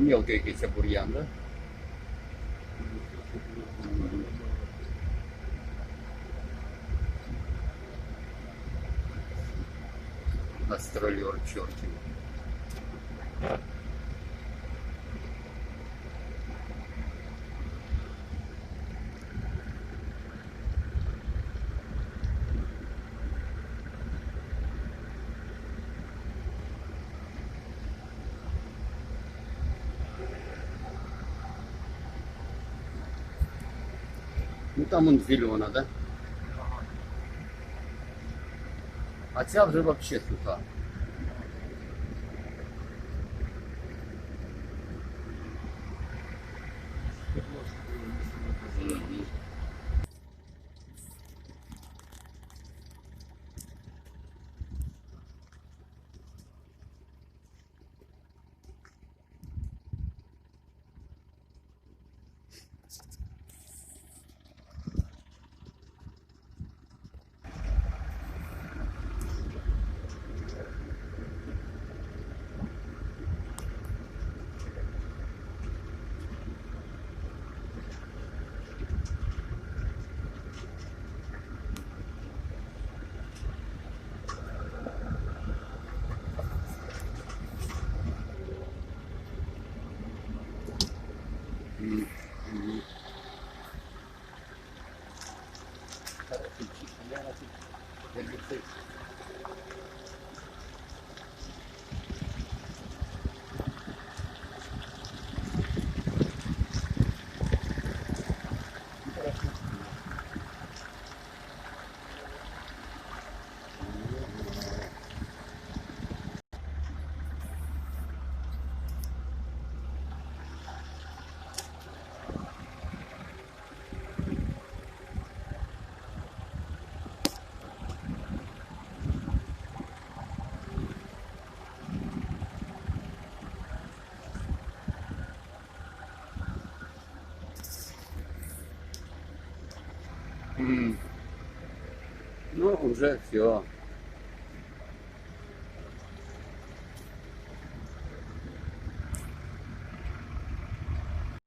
Мелкий якийсь бур'ян, да? Гастролер чертів. Ну там он зелена, да? А ця вже вообще суха. Мгм. Мгм. Мгм. Хороший чип, я на тут гербицид. М. Ну, уже все.